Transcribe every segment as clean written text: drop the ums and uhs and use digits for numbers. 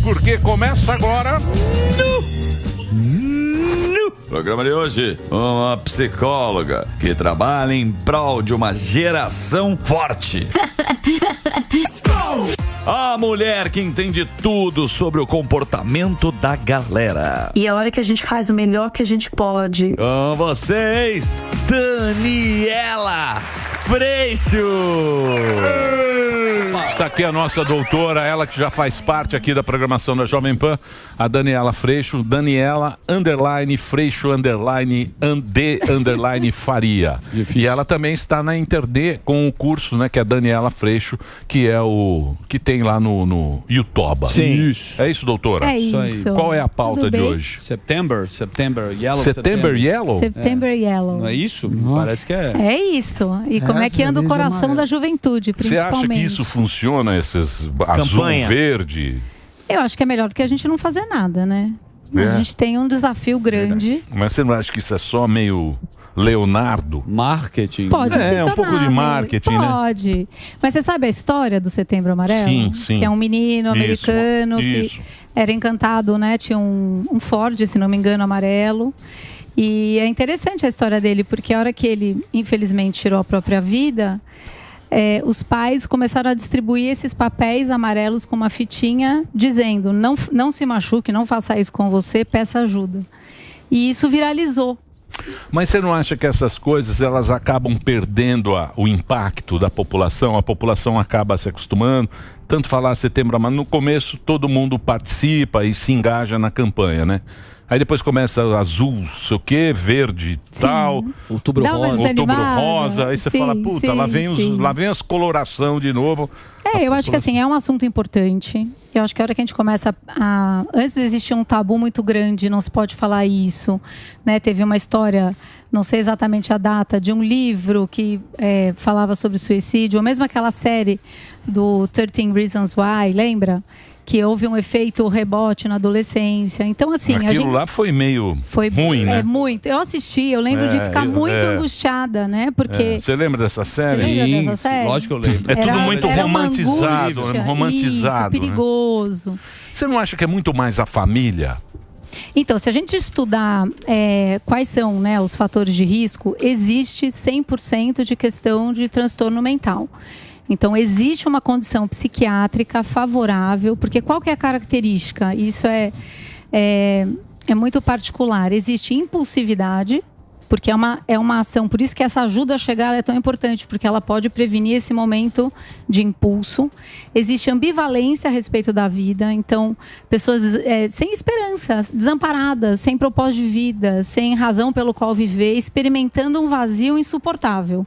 porque começa agora... No programa de hoje, uma psicóloga que trabalha em prol de uma geração forte. A mulher que entende tudo sobre o comportamento da galera. E a hora que a gente faz o melhor que a gente pode. Com vocês, Daniela Freixo. Está aqui a nossa doutora, ela que já faz parte aqui da programação da Jovem Pan, a Daniela Freixo, Daniela _Freixo _D Faria. Difícil. E ela também está na Interd com o curso, né, que é a Daniela Freixo, que é o que tem lá no YouTube. Sim. Isso. É isso, doutora? É isso. Qual é a pauta de hoje? September Yellow. September Yellow? September Yellow. Não é isso? Parece que é. É isso. E como é que anda o coração da juventude, Você principalmente. acha que isso funciona, esses azul, verde? Eu acho que é melhor do que a gente não fazer nada, né? É. A gente tem um desafio grande. Mas você não acha que isso é só meio Leonardo? Marketing. Pode se um pouco de tornar, marketing, né? Pode. Mas você sabe a história do Setembro Amarelo? Sim, sim. Que é um menino americano Isso. que era encantado, né? Tinha um Ford, se não me engano, amarelo. E é interessante a história dele, porque a hora que ele, infelizmente, tirou a própria vida, os pais começaram a distribuir esses papéis amarelos com uma fitinha, dizendo, não se machuque, não faça isso com você, peça ajuda. E isso viralizou. Mas você não acha que essas coisas elas acabam perdendo o impacto da população? A população acaba se acostumando. Tanto falar Setembro Amarelo, no começo todo mundo participa e se engaja na campanha, né? Aí depois começa azul, sei o quê, verde, tal. Outubro rosa. Aí você fala, puta, lá vem as coloração de novo. Eu acho que assim, é um assunto importante. Eu acho que a hora que a gente começa antes existia um tabu muito grande, não se pode falar isso, né? Teve uma história, não sei exatamente a data, de um livro que falava sobre suicídio, ou mesmo aquela série do 13 Reasons Why, lembra? Que houve um efeito rebote na adolescência. Então, assim... Aquilo lá foi meio ruim, né? Muito. Eu assisti, eu lembro de ficar muito angustiada, né? Porque... Você lembra dessa série? Você lembra dessa série? Lógico que eu lembro. É tudo muito romantizado, angústia, romantizado. Isso, perigoso. Né? Você não acha que é muito mais a família? Então, se a gente estudar quais são, né, os fatores de risco, existe 100% de questão de transtorno mental. Então, existe uma condição psiquiátrica favorável, porque qual que é a característica? Isso é muito particular. Existe impulsividade, porque é uma ação, por isso que essa ajuda a chegar é tão importante, porque ela pode prevenir esse momento de impulso. Existe ambivalência a respeito da vida, então, pessoas sem esperança, desamparadas, sem propósito de vida, sem razão pelo qual viver, experimentando um vazio insuportável.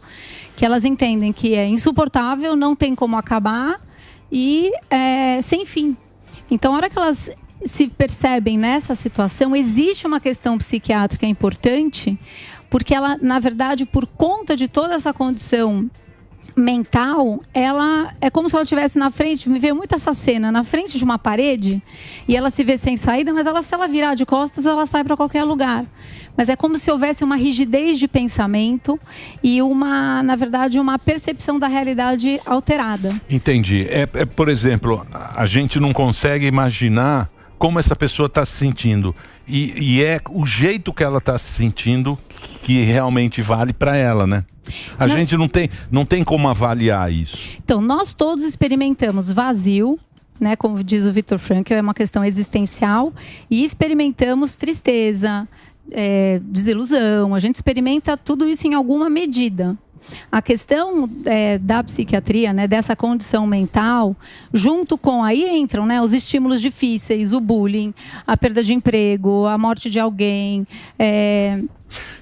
Que elas entendem que é insuportável, não tem como acabar e sem fim. Então, a hora que elas se percebem nessa situação, existe uma questão psiquiátrica importante, porque ela, na verdade, por conta de toda essa condição mental, ela é como se ela estivesse na frente, me veio muito essa cena, na frente de uma parede, e ela se vê sem saída, mas se ela virar de costas, ela sai para qualquer lugar. Mas é como se houvesse uma rigidez de pensamento e na verdade, uma percepção da realidade alterada. Entendi. Por exemplo, a gente não consegue imaginar como essa pessoa está se sentindo. E é o jeito que ela está se sentindo que realmente vale para ela, né? A gente não tem como avaliar isso. Então, nós todos experimentamos vazio, né? Como diz o Viktor Frankl, é uma questão existencial, e experimentamos tristeza, desilusão, a gente experimenta tudo isso em alguma medida. A questão da psiquiatria, né, dessa condição mental, junto com, aí entram, né, os estímulos difíceis, o bullying, a perda de emprego, a morte de alguém,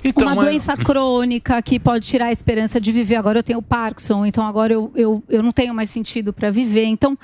então, uma doença crônica que pode tirar a esperança de viver. Agora eu tenho Parkinson, então agora eu não tenho mais sentido para viver. Então,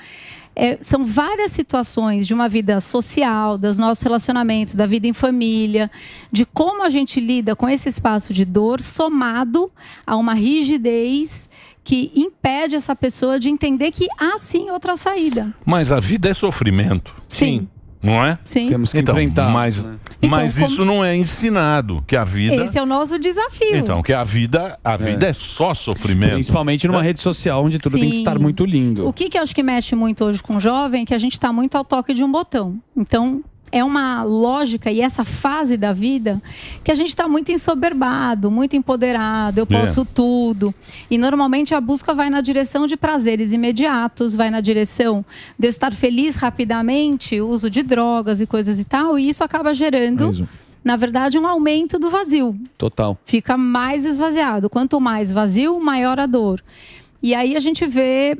são várias situações de uma vida social, dos nossos relacionamentos, da vida em família, de como a gente lida com esse espaço de dor, somado a uma rigidez que impede essa pessoa de entender que há sim outra saída. Mas a vida é sofrimento. Sim. Não é? Sim. Temos que então, enfrentar. Mas, né? mas isso não é ensinado, que a vida... Esse é o nosso desafio. Então, que a vida é só sofrimento. Principalmente numa rede social onde tudo tem que estar muito lindo. O que eu acho que mexe muito hoje com o jovem é que a gente está muito ao toque de um botão. Então, é uma lógica e essa fase da vida que a gente está muito ensoberbado, muito empoderado, eu posso tudo. E normalmente a busca vai na direção de prazeres imediatos, vai na direção de eu estar feliz rapidamente, uso de drogas e coisas e tal, e isso acaba gerando, na verdade, um aumento do vazio. Total. Fica mais esvaziado. Quanto mais vazio, maior a dor. E aí a gente vê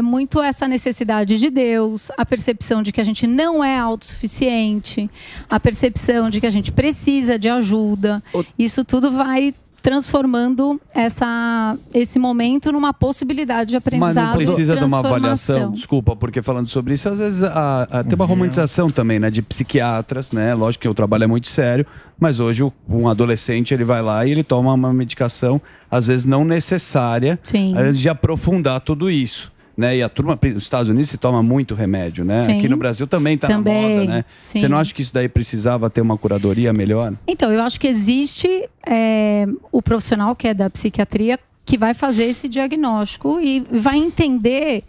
muito essa necessidade de Deus, a percepção de que a gente não é autossuficiente, a percepção de que a gente precisa de ajuda. Isso tudo vai transformando esse momento numa possibilidade de aprendizado. Mas não precisa de uma avaliação, desculpa, porque falando sobre isso, às vezes tem uma romantização também, né, de psiquiatras, né, lógico que o trabalho é muito sério, mas hoje um adolescente, ele vai lá e ele toma uma medicação, às vezes não necessária, de aprofundar tudo isso. Né? E a turma, nos Estados Unidos se toma muito remédio, né? Sim. Aqui no Brasil também está na moda, né? Sim. Você não acha que isso daí precisava ter uma curadoria melhor? Então, eu acho que existe o profissional que é da psiquiatria que vai fazer esse diagnóstico e vai entender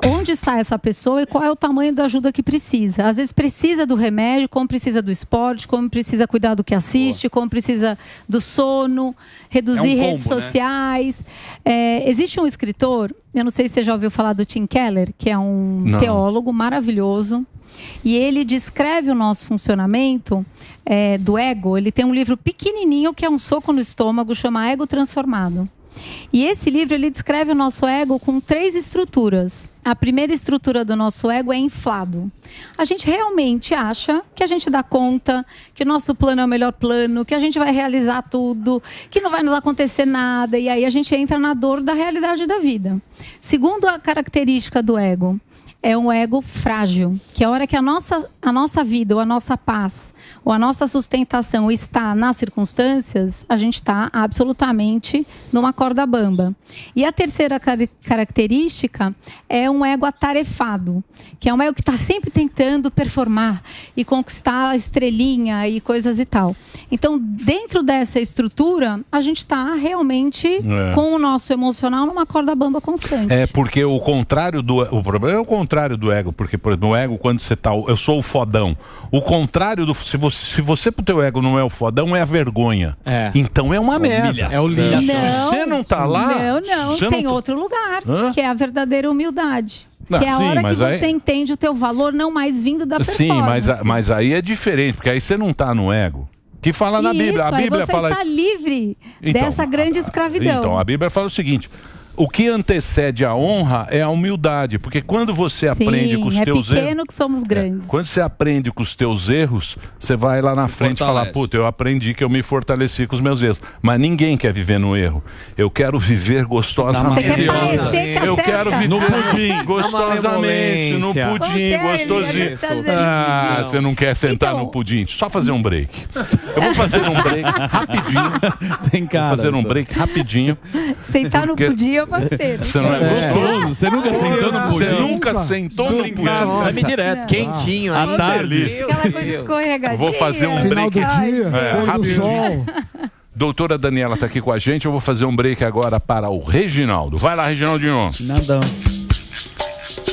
onde está essa pessoa e qual é o tamanho da ajuda que precisa. Às vezes precisa do remédio, como precisa do esporte, como precisa cuidar do que assiste, como precisa do sono, reduzir redes sociais. Existe um escritor, eu não sei se você já ouviu falar do Tim Keller, que é um teólogo maravilhoso. E ele descreve o nosso funcionamento do ego. Ele tem um livro pequenininho que é um soco no estômago, chama Ego Transformado. E esse livro, ele descreve o nosso ego com 3 estruturas. A primeira estrutura do nosso ego é inflado. A gente realmente acha que a gente dá conta, que o nosso plano é o melhor plano, que a gente vai realizar tudo, que não vai nos acontecer nada. E aí a gente entra na dor da realidade da vida. Segundo a característica do ego, é um ego frágil, que a hora que a nossa vida, ou a nossa paz, ou a nossa sustentação está nas circunstâncias, a gente está absolutamente numa corda bamba. E a terceira característica é um ego atarefado, que é um ego que está sempre tentando performar e conquistar a estrelinha e coisas e tal. Então, dentro dessa estrutura, a gente está realmente com o nosso emocional numa corda bamba constante. Porque o contrário o problema é o contrário do ego, porque por exemplo, no ego, quando você tá, eu sou o fodão, o contrário se você pro teu ego não é o fodão, é a vergonha. Então é uma merda. É o lixo. Se você não tá lá, tem outro lugar, que é a verdadeira humildade. Que é a hora que você entende o teu valor, não mais vindo da performance. Sim, mas aí é diferente, porque aí você não tá no ego. Que fala na Bíblia. A Bíblia você fala... está livre dessa grande escravidão. Então, a Bíblia fala o seguinte: o que antecede a honra é a humildade, porque quando você aprende com os teus erros... é pequeno que somos grandes. Quando você aprende com os teus erros, você vai lá na frente e fala, puta, eu aprendi que eu me fortaleci com os meus erros. Mas ninguém quer viver no erro. Eu quero viver gostosamente. Você quer parecer que eu quero viver no pudim, gostosamente, no pudim, gostosinho. Você não quer sentar no pudim? Só fazer um break. Eu vou fazer um break rapidinho. Tem cara. Vou fazer um break rapidinho. Sentar no pudim, parceiro. Você não é gostoso? Você nunca sentou no pudim? Você nunca sentou no pudim? Sai-me direto. Quentinho. À tarde. Aquela coisa escorregadinha. Vou fazer um Final break. do dia, pôr do sol. Doutora Daniela está aqui com a gente. Eu vou fazer um break agora para o Reginaldo. Vai lá, Reginaldinho. Nadão.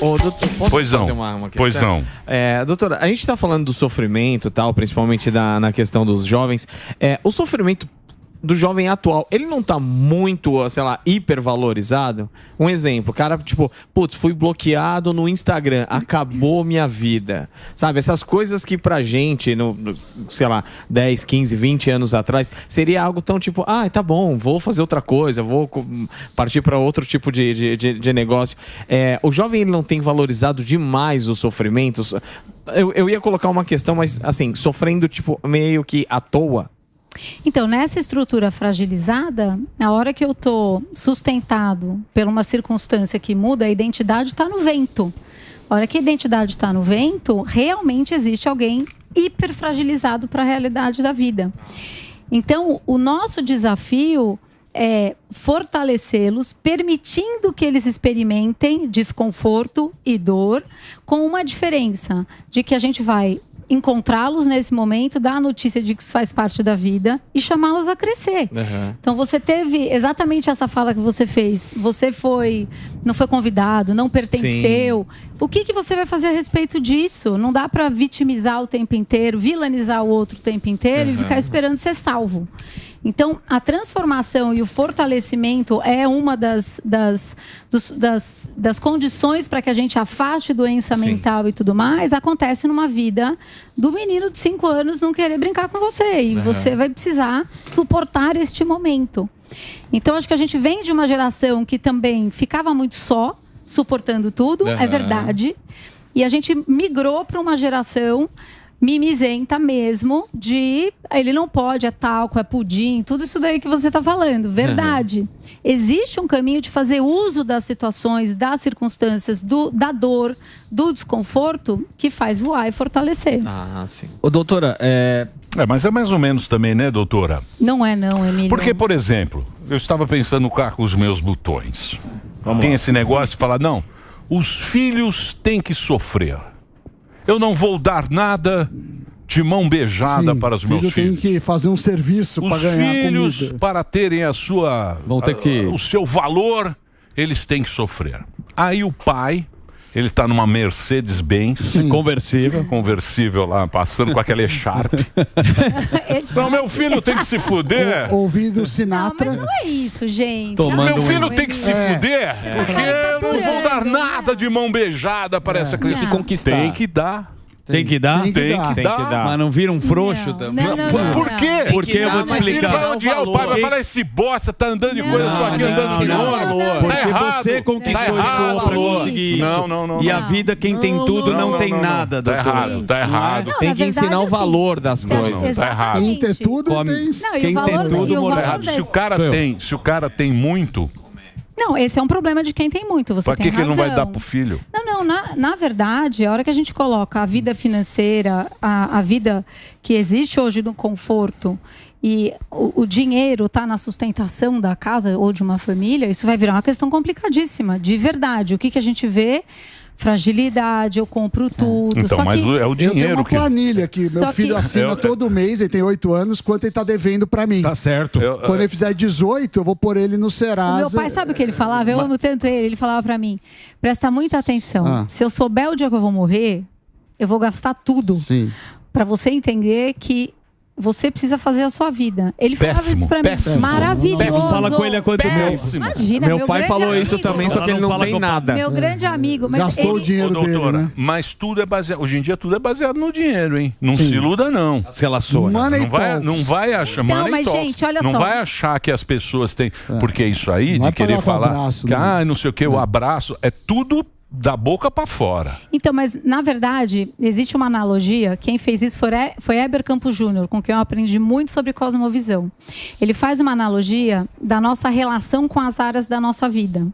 Ô, doutor, pois não. Pois não. Doutora, a gente está falando do sofrimento e tal, principalmente na questão dos jovens. O sofrimento do jovem atual, ele não tá muito, sei lá, hipervalorizado? Um exemplo, o cara, tipo, putz, fui bloqueado no Instagram, acabou minha vida. Sabe, essas coisas que pra gente, sei lá, 10, 15, 20 anos atrás, seria algo tão tipo, tá bom, vou fazer outra coisa, vou partir para outro tipo de negócio. O jovem, ele não tem valorizado demais os sofrimentos? Eu ia colocar uma questão, mas assim, sofrendo, tipo, meio que à toa. Então, nessa estrutura fragilizada, na hora que eu estou sustentado por uma circunstância que muda, a identidade está no vento. A hora que a identidade está no vento, realmente existe alguém hiperfragilizado para a realidade da vida. Então, o nosso desafio fortalecê-los, permitindo que eles experimentem desconforto e dor, com uma diferença de que a gente vai encontrá-los nesse momento, dar a notícia de que isso faz parte da vida e chamá-los a crescer. Então você teve exatamente essa fala que você fez. Você não foi convidado, não pertenceu. Sim. O que você vai fazer a respeito disso? Não dá para vitimizar o tempo inteiro, vilanizar o outro o tempo inteiro e ficar esperando ser salvo. Então, a transformação e o fortalecimento é uma das condições para que a gente afaste doença mental e tudo mais. Acontece numa vida do menino de 5 anos não querer brincar com você. E você vai precisar suportar este momento. Então, acho que a gente vem de uma geração que também ficava muito só, suportando tudo, é verdade. E a gente migrou para uma geração mimizenta mesmo, de ele não pode, é talco, é pudim, tudo isso daí que você está falando, verdade. Existe um caminho de fazer uso das situações, das circunstâncias, da dor, do desconforto, que faz voar e fortalecer. Sim. Ô, doutora, mas é mais ou menos também, né, doutora? Não é não, Emílio. Porque, por exemplo, eu estava pensando no carro com os meus botões. Tem esse negócio de falar, não, os filhos têm que sofrer. Eu não vou dar nada de mão beijada para os meus filhos. Tem que fazer um serviço para ganhar filhos, comida. Para terem o seu valor, eles têm que sofrer. Aí o pai, ele está numa Mercedes-Benz conversível lá, passando com aquele echarpe. Então, meu filho tem que se fuder. Ouvindo Sinatra. Não, mas não é isso, gente. Meu filho tem que se fuder, porque eu não vou dar nada de mão beijada para essa criança. Conquistar. Tem que dar. Tem que dar? Tem que dar. Mas não vira um frouxo também? Por quê? Porque eu vou te explicar. O pai vai falar, esse bosta tá andando de coisa, eu tô aqui andando de valor. Porque você conquistou isso pra conseguir isso. Não. E a vida, quem tem tudo, não tem nada. Tá errado. Tem que ensinar o valor das coisas. Tá errado. Quem tem tudo, tem... Quem tem tudo, mora errado. Se o cara tem muito... Não, esse é um problema de quem tem muito, você tem razão. Pra que ele não vai dar pro filho? Não, na verdade, a hora que a gente coloca a vida financeira, a vida que existe hoje no conforto e o dinheiro está na sustentação da casa ou de uma família, isso vai virar uma questão complicadíssima, de verdade. O que a gente vê? Fragilidade, eu compro tudo. Então, só mas que é o dinheiro. Eu tenho uma planilha que meu filho assina todo mês, ele tem 8 anos, quanto ele tá devendo pra mim. Tá certo. Quando ele fizer 18, eu vou pôr ele no Serasa. Meu pai, sabe o que ele falava? Eu amo tanto ele falava pra mim, presta muita atenção. Se eu souber o dia que eu vou morrer, eu vou gastar tudo. Sim. Pra você entender que você precisa fazer a sua vida. Ele falava isso pra mim. Maravilhoso. Fala com ele há quanto tempo? Imagina, meu pai falou amigo, isso também, só que ele não tem nada. Meu grande amigo. Mas gastou o dinheiro dele, né? Mas tudo é baseado... Hoje em dia tudo é baseado no dinheiro, hein? Não se iluda, não. As relações. Não vai achar... Então, mas, gente, olha só. Não vai achar que as pessoas têm... Porque isso aí, de querer falar... Abraço, não sei o que, o abraço... É tudo... da boca para fora. Então, mas na verdade, existe uma analogia. Quem fez isso foi Heber Campos Júnior, com quem eu aprendi muito sobre cosmovisão. Ele faz uma analogia da nossa relação com as áreas da nossa vida.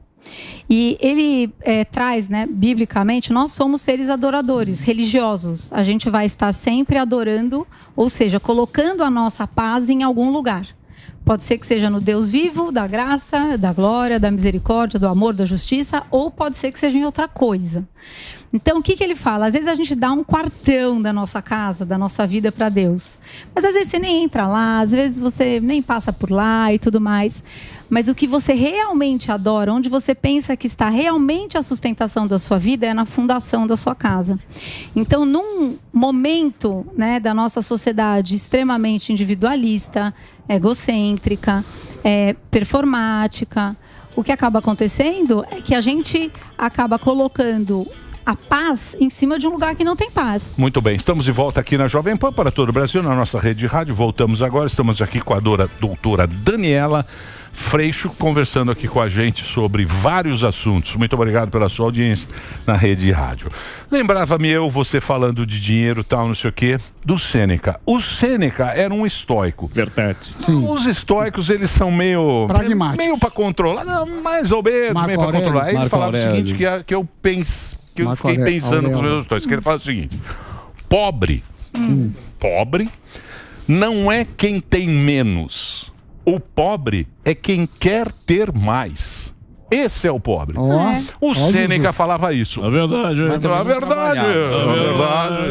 E ele traz, né, biblicamente, nós somos seres adoradores, religiosos. A gente vai estar sempre adorando, ou seja, colocando a nossa paz em algum lugar. Pode ser que seja no Deus vivo, da graça, da glória, da misericórdia, do amor, da justiça, ou pode ser que seja em outra coisa. Então, o que ele fala? Às vezes a gente dá um quartão da nossa casa, da nossa vida para Deus. Mas às vezes você nem entra lá, às vezes você nem passa por lá e tudo mais. Mas o que você realmente adora, onde você pensa que está realmente a sustentação da sua vida, é na fundação da sua casa. Então, num momento, né, da nossa sociedade extremamente individualista, egocêntrica, performática, o que acaba acontecendo é que a gente acaba colocando a paz em cima de um lugar que não tem paz. Muito bem, estamos de volta aqui na Jovem Pan para todo o Brasil, na nossa rede de rádio. Voltamos agora, estamos aqui com a doutora Daniela Freixo, conversando aqui com a gente sobre vários assuntos. Muito obrigado pela sua audiência na rede de rádio. Lembrava-me você falando de dinheiro, tal, não sei o quê, do Sêneca. O Sêneca era um estoico. Verdade. Sim. Os estoicos, eles são meio para controlar, não, mais ou menos, meio para controlar. Aí ele falava o seguinte, que eu fiquei pensando com os meus estoicos, que ele fala o seguinte: pobre não é quem tem menos. O pobre é quem quer ter mais. Esse é o pobre. O Sêneca falava isso. É verdade. É verdade.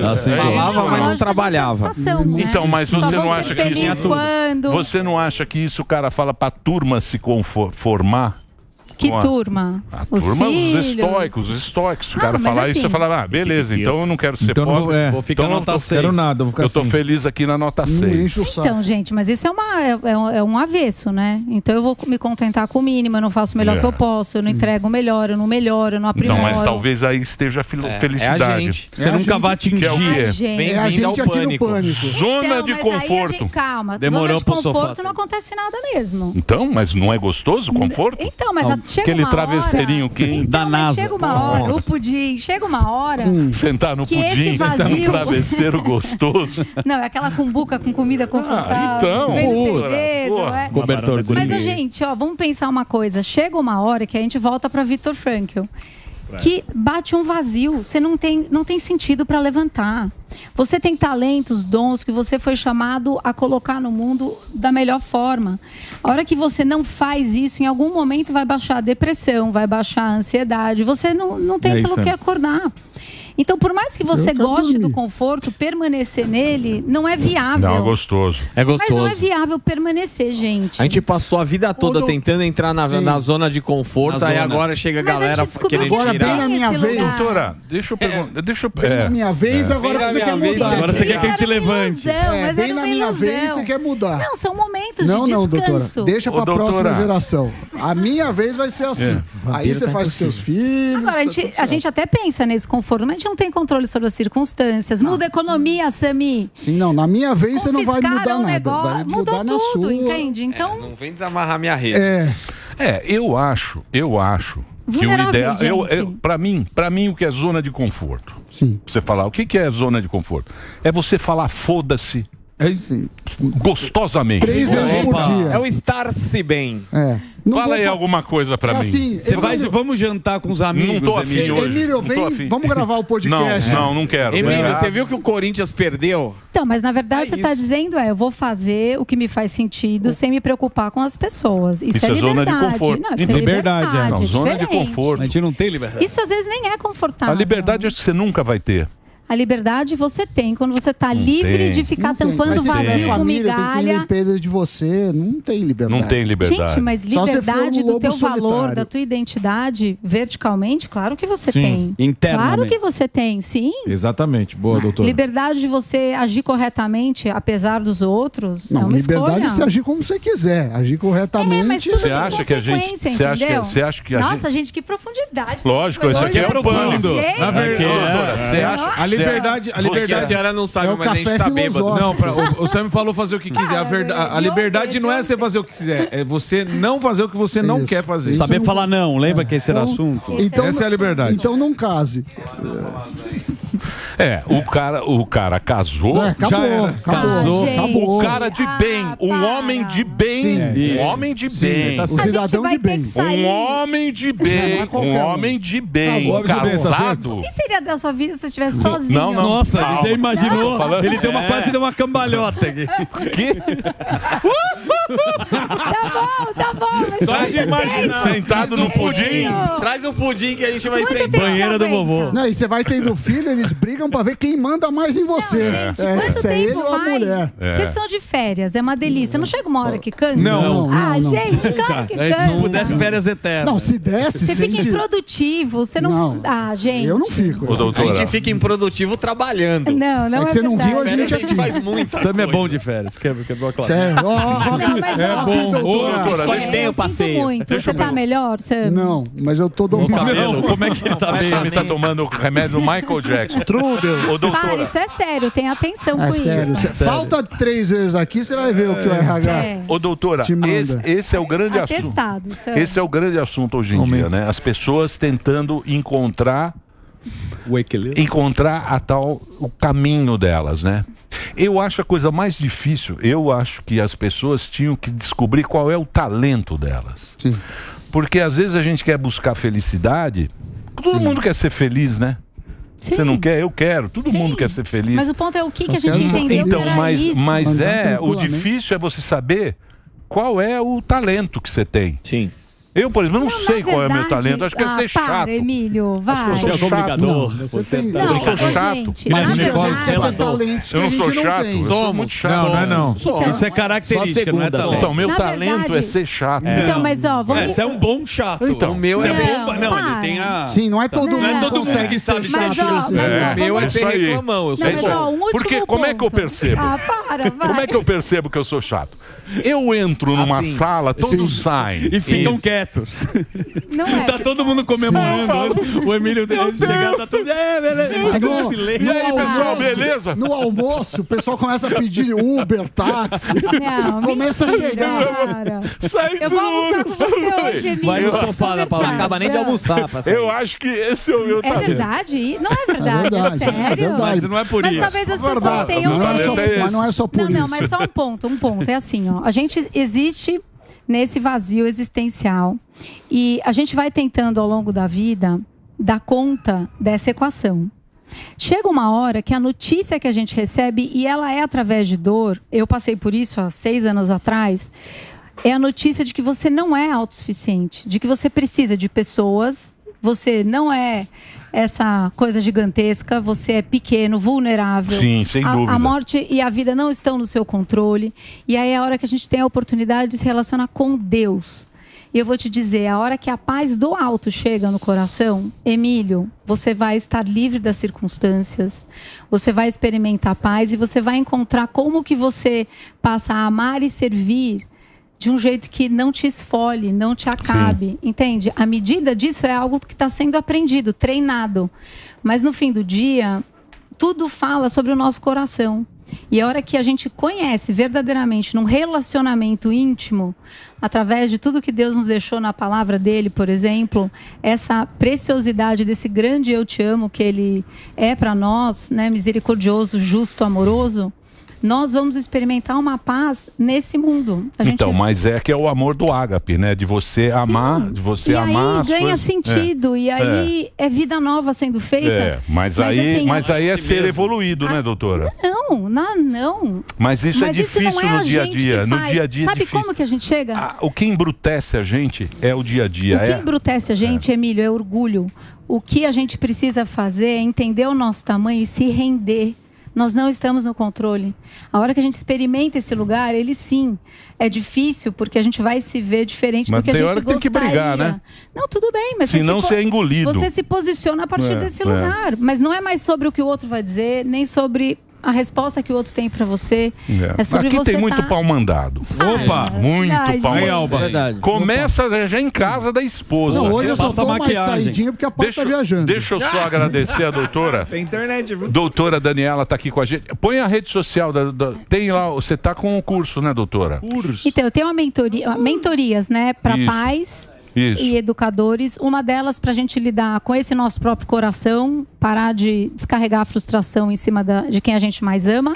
Assim, falava, mas não trabalhava. Então, mas você não acha que isso... Quando... Você não acha que isso o cara fala pra turma se formar? Que turma? Os estoicos. Os estoicos. O cara fala isso, você fala, beleza, então eu não quero ser pobre. Vou ficar na nota 6. Quero nada, vou ficar eu tô feliz aqui na nota 6. Então, gente, mas isso é um avesso, né? Então eu vou me contentar com o mínimo, eu não faço o melhor que eu posso, eu não entrego o melhor, eu não melhoro, eu não aprimoro. Então, mas talvez aí esteja a felicidade. É a gente. Você nunca vai atingir. Bem-vindo ao pânico. Zona de conforto. Calma, demorou pro sofá. Conforto não acontece nada mesmo. Então, mas não é gostoso o conforto? Então, mas chega aquele uma travesseirinho hora, quente da NASA. Chega uma hora, o pudim, chega uma hora. Sentar no pudim, sentar no travesseiro gostoso. Não, é aquela cumbuca com comida confortável. Então, cobertor. Mas, gente, vamos pensar uma coisa. Chega uma hora que a gente volta para Viktor Frankl. Que bate um vazio, você não tem sentido para levantar. Você tem talentos, dons que você foi chamado a colocar no mundo da melhor forma. A hora que você não faz isso, em algum momento vai baixar a depressão, vai baixar a ansiedade, você não tem pelo que acordar. Então, por mais que você goste do conforto, permanecer nele não é viável. Não, é gostoso. É gostoso. Mas não é viável permanecer, gente. A gente passou a vida toda tentando entrar na zona de conforto, aí agora chega a galera querendo tirar. Bem na minha vez. Doutora, deixa eu perguntar. Bem na minha vez, agora você quer mudar. Agora você quer que a gente levante. Bem na minha vez, você quer mudar. Não, são momentos de descanso. Não, doutora. Deixa pra próxima geração. A minha vez vai ser assim. Aí você faz com seus filhos. Agora, a gente até pensa nesse conforto, mas a gente não tem controle sobre as circunstâncias. Muda a economia, Sami. Sim, não. Na minha vez você não vai mudar nada. Negócio, vai mudou mudar tudo, na sua. Entende? Então... não vem desamarrar minha rede. Eu acho que o ideal... Pra mim, o que é zona de conforto? Sim. Você falar, o que é zona de conforto? É você falar foda-se gostosamente. 3 vezes por dia. É o estar-se bem. Fala aí alguma coisa pra mim. Assim, vamos jantar com os amigos. Não tô afim hoje. Emílio, vamos gravar o podcast. Não quero. Emílio, você viu que o Corinthians perdeu? Então, mas na verdade você está dizendo eu vou fazer o que me faz sentido sem me preocupar com as pessoas. Isso é zona de liberdade. conforto. Não, isso é liberdade. Não, zona de conforto. A gente não tem liberdade. Isso às vezes nem é confortável. A liberdade acho que você nunca vai ter. A liberdade você tem quando você está livre de ficar tampando vazio com migalha. Tem que de você, não tem liberdade. Não tem liberdade. Gente, mas liberdade do teu valor, da tua identidade, verticalmente, claro que você tem. Internamente. Claro que você tem, sim. Exatamente. Boa, doutora. Liberdade de você agir corretamente, apesar dos outros, não, é uma liberdade escolha. de você agir como você quiser, agir corretamente. Mas tudo você acha que a gente... Você acha que a gente... Nossa, gente, que profundidade. Lógico, isso aqui é profundo. Na verdade, você acha... A liberdade, a senhora não sabe, mas a gente tá bêbado. Não, o Sam me falou fazer o que quiser. A liberdade não é você fazer o que quiser, é você não fazer o que você não quer fazer. Saber falar não, lembra que esse era o assunto? Então, essa é a liberdade. Então não case. O cara casou, já era. Acabou. O cara de bem, um homem de bem, um homem de bem, o cidadão de bem, um homem de bem, casado. O que seria da sua vida se você estivesse sozinho? Não. Nossa, você imaginou? Ele deu quase deu uma cambalhota aqui. Que? Tá bom. Só de imaginar. Sentado no pudim. Traz o pudim que a gente vai estender. Banheira do vovô. Não, e você vai tendo filho, eles brigam pra ver quem manda mais em você. Quanto se é ele tempo ou a vai? mulher. Vocês estão de férias, é uma delícia. Não chega uma hora que cansa? Não. Gente, claro que cansa. Se pudesse férias eternas. Não, se desse... Você fica improdutivo, você não... gente. Eu não fico. A gente fica improdutivo trabalhando. Não é que você não viu, a gente faz muito. Sam é bom de férias, quebrou a classe. Sério. Não, mas É bom. Doutora. Escolhe bem o passeio. Muito. Você tá melhor, Sam? Não, mas eu tô domando. Não, como é que ele tá bem? Ele tá tomando remédio do Michael Jackson. Trudel. Ô, doutora. Para, isso é sério, tenha atenção com sério. isso. Falta 3 vezes aqui, você vai ver o que o RH... Ô, doutora, esse é o grande assunto. Esse é o grande assunto hoje em dia, né? As pessoas tentando encontrar o caminho delas, né? Eu acho a coisa mais difícil, eu acho que as pessoas tinham que descobrir qual é o talento delas. Sim. Porque às vezes a gente quer buscar felicidade, todo mundo quer ser feliz, né? Sim. Você não quer? Eu quero. Todo mundo quer ser feliz. Mas o ponto é o que a gente entendeu então, que era isso. Mas o difícil é você saber qual é o talento que você tem. Sim. Eu, por exemplo, não sei qual é o meu talento. Acho que é ser chato. Emílio, vai. Acho que eu sou chato. Eu sou chato. Gente, Mas na eu não sou chato. Eu sou muito chato. Não, não é não. Então, isso é característica, não é talento. Então, meu Na talento verdade- é ser chato. Então, mas ó, vamos... Você é um bom chato. Então, o meu é não, bom. Não, para. ele tem a. Sim, não é todo mundo Não é todo mundo consegue que sabe ser ser Mas, chato. ó, mas, ó, O meu é vamos- ser isso aí. reclamão. Eu Não, sou mas, bom. ó, um último Porque como é que eu ponto. percebo? Ah, para, vai. Como é que eu percebo que eu sou chato? Eu entro numa Assim. sala, todos saem. E ficam Isso. quietos. Não é. Tá todo mundo comemorando. O Emílio chega, tá tudo. Beleza. Fica um silêncio. E aí, pessoal, beleza? No almoço, o pessoal começa a pedir Uber, táxi. Não, Começa a mentira, chegar. cara. Sai Eu vou almoçar com você hoje, Emílio. Vai no Vamos sofá da conversar. Paulina. Acaba nem de almoçar, parceiro. Eu acho que esse é o meu É talento. verdade? Não é verdade, é sério? verdade. Mas não é por Mas isso. talvez as pessoas tenham... Meu talento é esse. Mas não é só por Não, isso. não, mas só um ponto. É assim, ó. A gente existe nesse vazio existencial e a gente vai tentando ao longo da vida dar conta dessa equação. Chega uma hora que a notícia que a gente recebe, e ela é através de dor, eu passei por isso há 6 anos atrás, é a notícia de que você não é autossuficiente, de que você precisa de pessoas, você não é essa coisa gigantesca, você é pequeno, vulnerável. Sim, sem dúvida. A morte e a vida não estão no seu controle. E aí é a hora que a gente tem a oportunidade de se relacionar com Deus. E eu vou te dizer, a hora que a paz do alto chega no coração, Emílio, você vai estar livre das circunstâncias, você vai experimentar paz e você vai encontrar como que você passa a amar e servir de um jeito que não te esfole, não te acabe, entende? A medida disso é algo que está sendo aprendido, treinado. Mas no fim do dia, tudo fala sobre o nosso coração. E a hora que a gente conhece verdadeiramente num relacionamento íntimo, através de tudo que Deus nos deixou na palavra dele, por exemplo, essa preciosidade desse grande eu te amo que ele é para nós, né, misericordioso, justo, amoroso, nós vamos experimentar uma paz nesse mundo. A gente... Então, mas é que é o amor do ágape, né? De você amar, de você e amar aí as ganha coisas. sentido, e aí é vida nova sendo feita. É, mas aí é ser evoluído, né, doutora? Não. Mas isso é Mas isso não difícil é no a dia a gente dia. que No faz. dia a dia é Sabe difícil. como que a gente chega? O que embrutece a gente é o dia a dia. O que embrutece a gente, Emílio, é orgulho. O que a gente precisa fazer é entender o nosso tamanho e se render. Nós não estamos no controle. A hora que a gente experimenta esse lugar, ele sim é difícil, porque a gente vai se ver diferente Mas do que a tem gente hora que tem que gostaria. brigar, né? Não, tudo bem, mas Senão você é engolido. Você se posiciona a partir desse lugar. Mas não é mais sobre o que o outro vai dizer, nem sobre a resposta que o outro tem pra você. É sobre Aqui você tem muito tá... pau mandado. Opa! Muito pau Aí, mandado. Alba. Verdade. Começa já em casa da esposa. Não, hoje eu só Passa tô mais maquiagem. saidinho porque a Paula tá viajando. Deixa eu só agradecer a doutora. Tem internet, viu? Doutora Daniela tá aqui com a gente. Põe a rede social. Tem lá, você tá com o curso, né, doutora? Então, eu tenho uma mentorias, né, para Isso. pais Isso. e educadores. Uma delas para a gente lidar com esse nosso próprio coração, parar de descarregar a frustração em cima de quem a gente mais ama.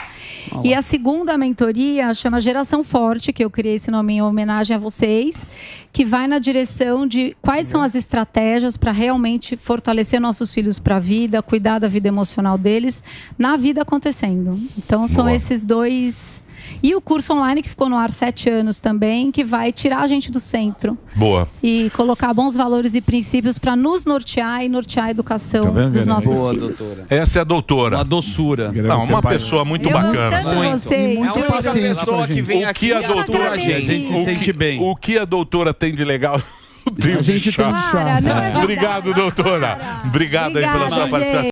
E a segunda mentoria chama Geração Forte, que eu criei esse nome em homenagem a vocês, que vai na direção de quais são as estratégias para realmente fortalecer nossos filhos para a vida, cuidar da vida emocional deles, na vida acontecendo. Então, são Boa. esses dois... E o curso online que ficou no ar 7 anos também, que vai tirar a gente do centro Boa. e colocar bons valores e princípios para nos nortear e nortear a educação dos nossos Boa, filhos. doutora. Essa é a doutora. Uma doçura. Não, uma pessoa muito Eu amo bacana. tanto vocês. Muito É a única paciência pessoa pra que gente. vem O aqui que a e doutora agradeci. A gente se sente bem. O que a doutora tem de legal? A gente tem chato. de Para, chato. não é verdade. Obrigado, doutora. Para. Obrigado aí pela sua Obrigada, participação. gente.